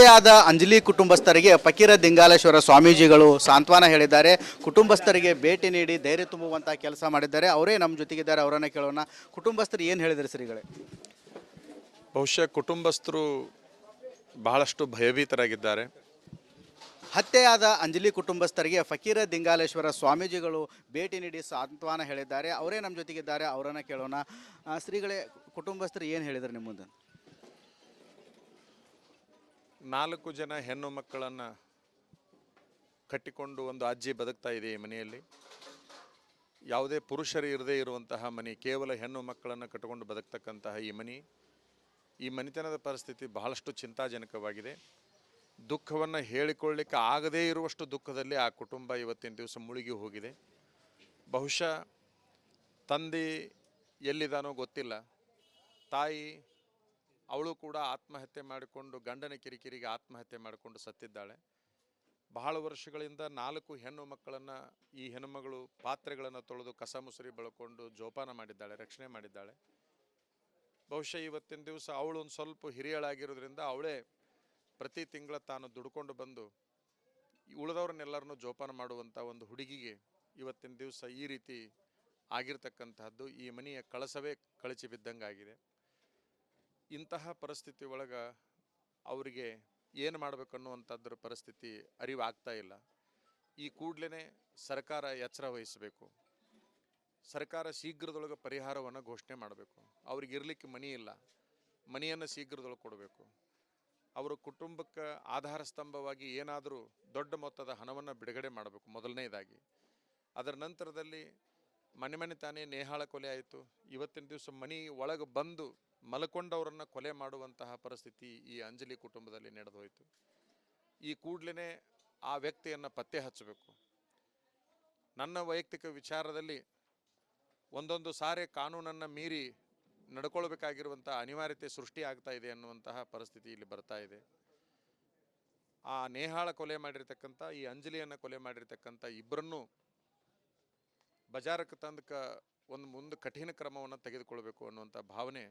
ಹತ್ಯೆಯಾದ ಅಂಜಲಿ ಕುಟುಂಬಸ್ಥರಿಗೆ ಫಕೀರ ದಿಂಗಾಲೇಶ್ವರ ಸ್ವಾಮೀಜಿಗಳು ಸಾಂತ್ವನ ಹೇಳಿದ್ದಾರೆ. ಕುಟುಂಬಸ್ಥರಿಗೆ ಭೇಟಿ ನೀಡಿ ಧೈರ್ಯ ತುಂಬುವಂಥ ಕೆಲಸ ಮಾಡಿದ್ದಾರೆ. ಅವರೇ ನಮ್ಮ ಜೊತೆಗಿದ್ದಾರೆ, ಅವರನ್ನು ಕೇಳೋಣ. ಕುಟುಂಬಸ್ಥರು ಏನು ಹೇಳಿದ್ರು ಶ್ರೀಗಳೇ? ಬಹುಶಃ ಕುಟುಂಬಸ್ಥರು ಬಹಳಷ್ಟು ಭಯಭೀತರಾಗಿದ್ದಾರೆ. ಹತ್ಯೆಯಾದ ಅಂಜಲಿ ಕುಟುಂಬಸ್ಥರಿಗೆ ಫಕೀರ ದಿಂಗಾಲೇಶ್ವರ ಸ್ವಾಮೀಜಿಗಳು ಭೇಟಿ ನೀಡಿ ಸಾಂತ್ವನ ಹೇಳಿದ್ದಾರೆ. ಅವರೇ ನಮ್ಮ ಜೊತೆಗಿದ್ದಾರೆ, ಅವರನ್ನು ಕೇಳೋಣ. ಶ್ರೀಗಳೇ, ಕುಟುಂಬಸ್ಥರು ಏನು ಹೇಳಿದ್ರು ನಿಮ್ಮ ಮುಂದೆ? 4 ಜನ ಹೆಣ್ಣು ಮಕ್ಕಳನ್ನು ಕಟ್ಟಿಕೊಂಡು ಒಂದು ಅಜ್ಜಿ ಬದುಕ್ತಾ ಇದೆ ಈ ಮನೆಯಲ್ಲಿ. ಯಾವುದೇ ಪುರುಷರು ಇರದೇ ಇರುವಂತಹ ಮನೆ, ಕೇವಲ ಹೆಣ್ಣು ಮಕ್ಕಳನ್ನು ಕಟ್ಟಿಕೊಂಡು ಬದುಕ್ತಕ್ಕಂತಹ ಈ ಮನೆತನದ ಪರಿಸ್ಥಿತಿ ಬಹಳಷ್ಟು ಚಿಂತಾಜನಕವಾಗಿದೆ. ದುಃಖವನ್ನು ಹೇಳಿಕೊಳ್ಳಲಿಕ್ಕೆ ಆಗದೇ ಇರುವಷ್ಟು ದುಃಖದಲ್ಲಿ ಆ ಕುಟುಂಬ ಇವತ್ತಿನ ದಿವಸ ಮುಳುಗಿ ಹೋಗಿದೆ. ಬಹುಶಃ ತಂದೆ ಎಲ್ಲಿದ್ದಾನೋ ಗೊತ್ತಿಲ್ಲ, ತಾಯಿ ಅವಳು ಕೂಡ ಆತ್ಮಹತ್ಯೆ ಮಾಡಿಕೊಂಡು ಗಂಡನ ಕಿರಿಕಿರಿಗೆ ಆತ್ಮಹತ್ಯೆ ಮಾಡಿಕೊಂಡು ಸತ್ತಿದ್ದಾಳೆ. ಬಹಳ ವರ್ಷಗಳಿಂದ 4 ಹೆಣ್ಣು ಮಕ್ಕಳನ್ನು ಈ ಹೆಣ್ಣುಮಗಳು ಪಾತ್ರೆಗಳನ್ನು ತೊಳೆದು ಕಸ ಮುಸುರಿ ಬೆಳ್ಕೊಂಡು ಜೋಪಾನ ಮಾಡಿದ್ದಾಳೆ, ರಕ್ಷಣೆ ಮಾಡಿದ್ದಾಳೆ. ಬಹುಶಃ ಇವತ್ತಿನ ದಿವಸ ಅವಳು ಒಂದು ಸ್ವಲ್ಪ ಹಿರಿಯಳಾಗಿರೋದ್ರಿಂದ ಅವಳೇ ಪ್ರತಿ ತಿಂಗಳ ತಾನು ದುಡ್ಕೊಂಡು ಬಂದು ಉಳಿದವ್ರನ್ನೆಲ್ಲರನ್ನೂ ಜೋಪಾನ ಮಾಡುವಂಥ ಒಂದು ಹುಡುಗಿಗೆ ಇವತ್ತಿನ ದಿವಸ ಈ ರೀತಿ ಆಗಿರ್ತಕ್ಕಂತಹದ್ದು ಈ ಮನೆಯ ಕಳಸವೇ ಕಳಚಿ ಬಿದ್ದಂಗಾಗಿದೆ. ಇಂತಹ ಪರಿಸ್ಥಿತಿ ಒಳಗೆ ಅವರಿಗೆ ಏನು ಮಾಡಬೇಕನ್ನುವಂಥದ್ರ ಪರಿಸ್ಥಿತಿ ಅರಿವಾಗ್ತಾ ಇಲ್ಲ. ಈ ಕೂಡಲೇ ಸರ್ಕಾರ ಎಚ್ಚರ ವಹಿಸಬೇಕು. ಸರ್ಕಾರ ಶೀಘ್ರದೊಳಗೆ ಪರಿಹಾರವನ್ನು ಘೋಷಣೆ ಮಾಡಬೇಕು. ಅವ್ರಿಗೆ ಇರಲಿಕ್ಕೆ ಮನೆ ಇಲ್ಲ, ಮನೆಯನ್ನು ಶೀಘ್ರದೊಳಗೆ ಕೊಡಬೇಕು. ಅವರ ಕುಟುಂಬಕ್ಕೆ ಆಧಾರ ಸ್ತಂಭವಾಗಿ ಏನಾದರೂ ದೊಡ್ಡ ಮೊತ್ತದ ಹಣವನ್ನು ಬಿಡುಗಡೆ ಮಾಡಬೇಕು ಮೊದಲನೇದಾಗಿ. ಅದರ ನಂತರದಲ್ಲಿ ಮನೆ ತಾನೇ ನೇಹಾಳ ಕೊಲೆ ಆಯಿತು. ಇವತ್ತಿನ ದಿವಸ ಮನೆ ಒಳಗೆ ಬಂದು ಮಲ್ಕೊಂಡವರನ್ನು ಕೊಲೆ ಮಾಡುವಂತಹ ಪರಿಸ್ಥಿತಿ ಈ ಅಂಜಲಿ ಕುಟುಂಬದಲ್ಲಿ ನಡೆದು ಹೋಯಿತು. ಈ ಕೂಡಲೇ ಆ ವ್ಯಕ್ತಿಯನ್ನು ಪತ್ತೆ ಹಚ್ಚಬೇಕು. ನನ್ನ ವೈಯಕ್ತಿಕ ವಿಚಾರದಲ್ಲಿ ಒಂದೊಂದು ಸಾರಿ ಕಾನೂನನ್ನು ಮೀರಿ ನಡ್ಕೊಳ್ಬೇಕಾಗಿರುವಂಥ ಅನಿವಾರ್ಯತೆ ಸೃಷ್ಟಿ ಆಗ್ತಾ ಇದೆ ಅನ್ನುವಂತಹ ಪರಿಸ್ಥಿತಿ ಇಲ್ಲಿ ಬರ್ತಾ ಇದೆ. ಆ ನೇಹಾಳ ಕೊಲೆ ಮಾಡಿರ್ತಕ್ಕಂಥ, ಈ ಅಂಜಲಿಯನ್ನು ಕೊಲೆ ಮಾಡಿರ್ತಕ್ಕಂಥ ಇಬ್ಬರನ್ನೂ ಬಜಾರಕ್ಕೆ ತಂದಕ ಮುಂದೆ ಕಠಿಣ ಕ್ರಮವನ್ನು ತೆಗೆದುಕೊಳ್ಬೇಕು ಅನ್ನುವಂಥ ಭಾವನೆ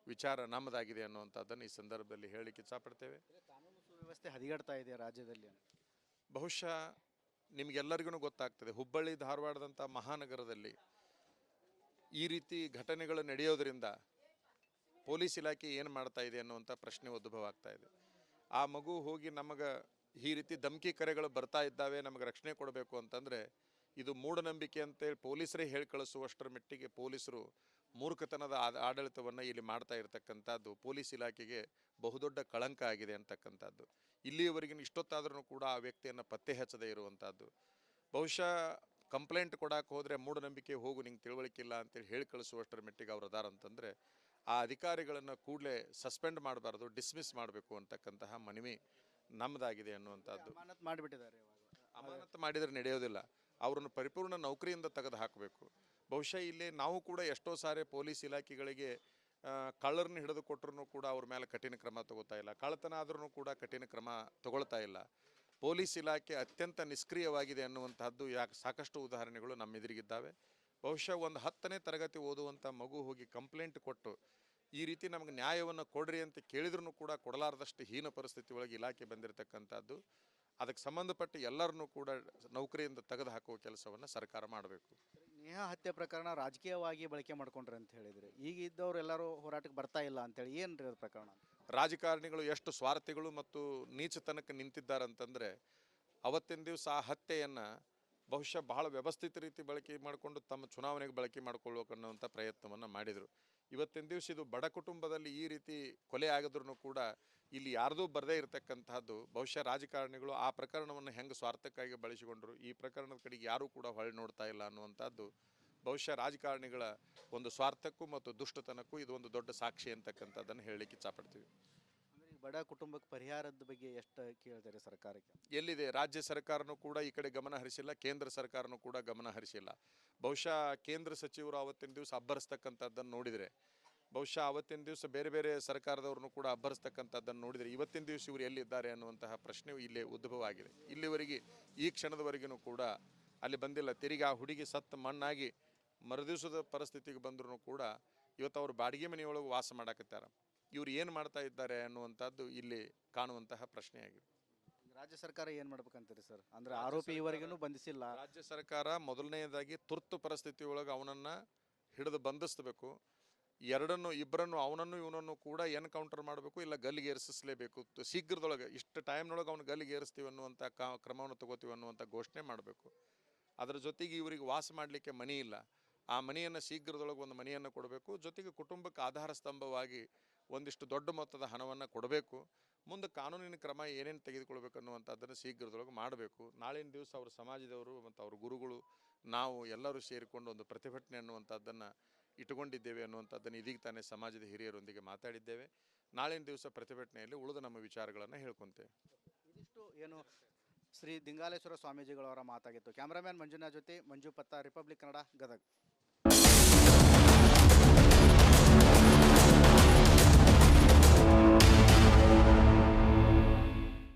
ವಿಚಾರ ನಮ್ಮದಾಗಿದೆ ಅನ್ನುವಂಥದ್ದನ್ನು ಈ ಸಂದರ್ಭದಲ್ಲಿ ಹೇಳಲಿಕ್ಕೆ ಇಚ್ಛಪಡ್ತೇವೆ. ಕಾನೂನು ಸುವ್ಯವಸ್ಥೆ ಹದಗೆಡ್ತಾ ಇದೆ ರಾಜ್ಯದಲ್ಲಿ. ಬಹುಶಃ ನಿಮಗೆಲ್ಲರಿಗೂ ಗೊತ್ತಾಗ್ತದೆ, ಹುಬ್ಬಳ್ಳಿ ಧಾರವಾಡದಂಥ ಮಹಾನಗರದಲ್ಲಿ ಈ ರೀತಿ ಘಟನೆಗಳು ನಡೆಯೋದರಿಂದ ಪೊಲೀಸ್ ಇಲಾಖೆ ಏನು ಮಾಡ್ತಾ ಇದೆ ಅನ್ನುವಂಥ ಪ್ರಶ್ನೆ ಉದ್ಭವ ಆಗ್ತಾ ಇದೆ. ಆ ಮಗು ಹೋಗಿ ನಮಗೆ ಈ ರೀತಿ ಧಮಕಿ ಕರೆಗಳು ಬರ್ತಾ ಇದ್ದಾವೆ, ನಮಗೆ ರಕ್ಷಣೆ ಕೊಡಬೇಕು ಅಂತಂದರೆ ಇದು ಮೂಢನಂಬಿಕೆ ಅಂತೇಳಿ ಪೊಲೀಸರೇ ಹೇಳಿ ಕಳಿಸುವಷ್ಟರ ಮಟ್ಟಿಗೆ ಪೊಲೀಸರು ಮೂರ್ಖತನದ ಆಡಳಿತವನ್ನು ಇಲ್ಲಿ ಮಾಡ್ತಾ ಇರತಕ್ಕಂಥದ್ದು ಪೊಲೀಸ್ ಇಲಾಖೆಗೆ ಬಹುದೊಡ್ಡ ಕಳಂಕ ಆಗಿದೆ ಅಂತಕ್ಕಂಥದ್ದು. ಇಲ್ಲಿಯವರೆಗಿನ ಇಷ್ಟೊತ್ತಾದ್ರೂ ಕೂಡ ಆ ವ್ಯಕ್ತಿಯನ್ನು ಪತ್ತೆ ಹಚ್ಚದೇ ಇರುವಂಥದ್ದು. ಬಹುಶಃ ಕಂಪ್ಲೇಂಟ್ ಕೊಡಕ್ಕೆ ಹೋದರೆ ಮೂಢನಂಬಿಕೆ ಹೋಗು, ನಿಂಗೆ ತಿಳುವಳಿಕಿಲ್ಲ ಅಂತೇಳಿ ಹೇಳಿ ಕಳಿಸುವಷ್ಟರ ಮಟ್ಟಿಗೆ ಅವ್ರು ಅದಾರ ಅಂತಂದರೆ ಆ ಅಧಿಕಾರಿಗಳನ್ನು ಕೂಡಲೇ ಸಸ್ಪೆಂಡ್ ಮಾಡಬಾರ್ದು, ಡಿಸ್ಮಿಸ್ ಮಾಡಬೇಕು ಅಂತಕ್ಕಂತಹ ಮನವಿ ನಮ್ಮದಾಗಿದೆ ಅನ್ನುವಂಥದ್ದು. ಅಮಾನತು ಮಾಡಿದರೆ ನಡೆಯೋದಿಲ್ಲ, ಅವ್ರನ್ನು ಪರಿಪೂರ್ಣ ನೌಕರಿಯಿಂದ ತೆಗೆದು ಹಾಕಬೇಕು. ಬಹುಶಃ ಇಲ್ಲಿ ನಾವು ಕೂಡ ಎಷ್ಟೋ ಸಾರಿ ಪೊಲೀಸ್ ಇಲಾಖೆಗಳಿಗೆ ಕಳ್ಳರನ್ನ ಹಿಡಿದು ಕೊಟ್ಟರು ಕೂಡ ಅವ್ರ ಮೇಲೆ ಕಠಿಣ ಕ್ರಮ ತಗೋತಾ ಇಲ್ಲ, ಕಳ್ಳತನ ಆದ್ರೂ ಕೂಡ ಕಠಿಣ ಕ್ರಮ ತಗೊಳ್ತಾ ಇಲ್ಲ. ಪೊಲೀಸ್ ಇಲಾಖೆ ಅತ್ಯಂತ ನಿಷ್ಕ್ರಿಯವಾಗಿದೆ ಅನ್ನುವಂತಹದ್ದು ಸಾಕಷ್ಟು ಉದಾಹರಣೆಗಳು ನಮ್ಮ ಎದುರಿಗಿದ್ದಾವೆ. ಬಹುಶಃ ಒಂದು 10ನೇ ತರಗತಿ ಓದುವಂಥ ಮಗು ಹೋಗಿ ಕಂಪ್ಲೇಂಟ್ ಕೊಟ್ಟು ಈ ರೀತಿ ನಮಗೆ ನ್ಯಾಯವನ್ನು ಕೊಡ್ರಿ ಅಂತ ಕೇಳಿದ್ರೂ ಕೂಡ ಕೊಡಲಾರದಷ್ಟು ಹೀನ ಪರಿಸ್ಥಿತಿ ಒಳಗೆ ಇಲಾಖೆ ಬಂದಿರತಕ್ಕಂಥದ್ದು. ಅದಕ್ಕೆ ಸಂಬಂಧಪಟ್ಟ ಎಲ್ಲರನ್ನೂ ಕೂಡ ನೌಕರಿಯಿಂದ ತೆಗೆದು ಹಾಕುವ ಕೆಲಸವನ್ನು ಸರ್ಕಾರ ಮಾಡಬೇಕು. ನೇಹಾ ಹತ್ಯೆ ಪ್ರಕರಣ ರಾಜಕೀಯವಾಗಿ ಬಳಕೆ ಮಾಡ್ಕೊಂಡ್ರೆ ಅಂತ ಹೇಳಿದ್ರೆ ಈಗ ಇದ್ದವ್ರು ಎಲ್ಲರೂ ಹೋರಾಟಕ್ಕೆ ಬರ್ತಾ ಇಲ್ಲ ಅಂತೇಳಿ ಏನ್ರಿ ಅದು ಪ್ರಕರಣ? ರಾಜಕಾರಣಿಗಳು ಎಷ್ಟು ಸ್ವಾರ್ಥಿಗಳು ಮತ್ತು ನೀಚತನಕ್ಕೆ ನಿಂತಿದ್ದಾರೆ ಅಂತಂದರೆ ಅವತ್ತಿನ ದಿವಸ ಆ ಹತ್ಯೆಯನ್ನು ಬಹುಶಃ ಬಹಳ ವ್ಯವಸ್ಥಿತ ರೀತಿ ಬಳಕೆ ಮಾಡಿಕೊಂಡು ತಮ್ಮ ಚುನಾವಣೆಗೆ ಬಳಕೆ ಮಾಡ್ಕೊಳ್ಬೇಕನ್ನುವಂಥ ಪ್ರಯತ್ನವನ್ನು ಮಾಡಿದರು. ಇವತ್ತಿನ ದಿವಸ ಇದು ಬಡ ಕುಟುಂಬದಲ್ಲಿ ಈ ರೀತಿ ಕೊಲೆ ಆಗಿದ್ರೂ ಕೂಡ ಇಲ್ಲಿ ಯಾರ್ದೂ ಬರದೇ ಇರತಕ್ಕಂತಹದ್ದು. ಬಹುಶಃ ರಾಜಕಾರಣಿಗಳು ಆ ಪ್ರಕರಣವನ್ನು ಹೆಂಗೆ ಸ್ವಾರ್ಥಕ್ಕಾಗಿ ಬಳಸಿಕೊಂಡ್ರು, ಈ ಪ್ರಕರಣದ ಕಡೆಗೆ ಯಾರೂ ಕೂಡ ಹೊಳೆ ನೋಡ್ತಾ ಇಲ್ಲ ಅನ್ನುವಂಥದ್ದು ಬಹುಶಃ ರಾಜಕಾರಣಿಗಳ ಒಂದು ಸ್ವಾರ್ಥಕ್ಕೂ ಮತ್ತು ದುಷ್ಟತನಕ್ಕೂ ಇದು ಒಂದು ದೊಡ್ಡ ಸಾಕ್ಷಿ ಅಂತಕ್ಕಂಥದ್ದನ್ನು ಹೇಳಲಿಕ್ಕೆ ಇಚ್ಛಪಡ್ತೀವಿ. ಬಡ ಕುಟುಂಬಕ್ಕೆ ಪರಿಹಾರದ ಬಗ್ಗೆ ಎಷ್ಟು ಕೇಳ್ತಾರೆ ಸರ್ಕಾರಕ್ಕೆ? ಎಲ್ಲಿದೆ? ರಾಜ್ಯ ಸರ್ಕಾರನೂ ಕೂಡ ಈ ಕಡೆ ಗಮನ ಹರಿಸಿಲ್ಲ, ಕೇಂದ್ರ ಸರ್ಕಾರನೂ ಕೂಡ ಗಮನ ಹರಿಸಿಲ್ಲ. ಬಹುಶಃ ಕೇಂದ್ರ ಸಚಿವರು ಅವತ್ತಿನ ದಿವಸ ಅಬ್ಬರಿಸ್ತಕ್ಕಂಥದ್ದನ್ನು ನೋಡಿದರೆ, ಬಹುಶಃ ಅವತ್ತಿನ ದಿವಸ ಬೇರೆ ಬೇರೆ ಸರ್ಕಾರದವ್ರನ್ನೂ ಕೂಡ ಅಬ್ಬರಿಸ್ತಕ್ಕಂಥದ್ದನ್ನು ನೋಡಿದರೆ ಇವತ್ತಿನ ದಿವಸ ಇವರು ಎಲ್ಲಿದ್ದಾರೆ ಅನ್ನುವಂತಹ ಪ್ರಶ್ನೆಯು ಇಲ್ಲೇ ಉದ್ಭವ ಆಗಿದೆ. ಇಲ್ಲಿವರೆಗೆ ಈ ಕ್ಷಣದವರೆಗೂ ಕೂಡ ಅಲ್ಲಿ ಬಂದಿಲ್ಲ. ತಿರುಗಿ ಆ ಹುಡುಗಿ ಸತ್ತು ಮಣ್ಣಾಗಿ ಮರುದಿವಸದ ಪರಿಸ್ಥಿತಿಗೆ ಬಂದರೂ ಕೂಡ ಇವತ್ತು ಅವರು ಬಾಡಿಗೆ ಮನೆಯೊಳಗೆ ವಾಸ ಮಾಡಕತ್ತಾರೆ. ಇವರು ಏನು ಮಾಡ್ತಾ ಇದ್ದಾರೆ ಅನ್ನುವಂಥದ್ದು ಇಲ್ಲಿ ಕಾಣುವಂತಹ ಪ್ರಶ್ನೆಯಾಗಿದೆ. ರಾಜ್ಯ ಸರ್ಕಾರ ಏನು ಮಾಡ್ಬೇಕಂತೀರಿ ಸರ್? ಅಂದರೆ ಆರೋಪಿ ಇವರೆಗೂ ಬಂಧಿಸಿಲ್ಲ. ರಾಜ್ಯ ಸರ್ಕಾರ ಮೊದಲನೆಯದಾಗಿ ತುರ್ತು ಪರಿಸ್ಥಿತಿ ಒಳಗೆ ಅವನನ್ನು ಹಿಡಿದು ಬಂಧಿಸಬೇಕು. ಇಬ್ಬರನ್ನು ಅವನನ್ನು ಇವನನ್ನು ಕೂಡ ಎನ್ಕೌಂಟರ್ ಮಾಡಬೇಕು, ಇಲ್ಲ ಗಲ್ಲಿಗೆ ಏರಿಸಲೇಬೇಕು. ಶೀಘ್ರದೊಳಗೆ ಇಷ್ಟು ಟೈಮ್ನೊಳಗೆ ಅವನು ಗಲ್ಲಿಗೆ ಏರಿಸ್ತೀವಿ ಅನ್ನುವಂಥ ಕ್ರಮವನ್ನು ತಗೋತೀವಿ ಅನ್ನುವಂಥ ಘೋಷಣೆ ಮಾಡಬೇಕು. ಅದರ ಜೊತೆಗೆ ಇವರಿಗೆ ವಾಸ ಮಾಡಲಿಕ್ಕೆ ಮನೆ ಇಲ್ಲ, ಆ ಮನೆಯನ್ನು ಶೀಘ್ರದೊಳಗೆ ಒಂದು ಮನೆಯನ್ನು ಕೊಡಬೇಕು. ಜೊತೆಗೆ ಕುಟುಂಬಕ್ಕೆ ಆಧಾರ ಸ್ತಂಭವಾಗಿ ಒಂದಿಷ್ಟು ದೊಡ್ಡ ಮೊತ್ತದ ಹಣವನ್ನು ಕೊಡಬೇಕು. ಮುಂದೆ ಕಾನೂನಿನ ಕ್ರಮ ಏನೇನು ತೆಗೆದುಕೊಳ್ಬೇಕು ಅನ್ನುವಂಥದ್ದನ್ನು ಶೀಘ್ರದೊಳಗೆ ಮಾಡಬೇಕು. ನಾಳಿನ ದಿವಸ ಅವ್ರ ಸಮಾಜದವರು ಮತ್ತು ಅವ್ರ ಗುರುಗಳು ನಾವು ಎಲ್ಲರೂ ಸೇರಿಕೊಂಡು ಒಂದು ಪ್ರತಿಭಟನೆ ಅನ್ನುವಂಥದ್ದನ್ನು ಇಟ್ಟುಕೊಂಡಿದ್ದೇವೆ ಅನ್ನುವಂಥದ್ದನ್ನು ಇದೀಗ ತಾನೇ ಸಮಾಜದ ಹಿರಿಯರೊಂದಿಗೆ ಮಾತಾಡಿದ್ದೇವೆ. ನಾಳಿನ ದಿವಸ ಪ್ರತಿಭಟನೆಯಲ್ಲಿ ಉಳಿದ ನಮ್ಮ ವಿಚಾರಗಳನ್ನು ಹೇಳ್ಕೊತೇವೆ. ಇದಿಷ್ಟು ಏನು ಶ್ರೀ ದಿಂಗಾಲೇಶ್ವರ ಸ್ವಾಮೀಜಿಗಳವರ ಮಾತಾಗಿತ್ತು. ಕ್ಯಾಮ್ರಾಮ್ಯಾನ್ ಮಂಜುನಾಥ್ ಜೊತೆ ಮಂಜು ಪತ್ತ, ರಿಪಬ್ಲಿಕ್ ಕನ್ನಡ, ಗದಗ.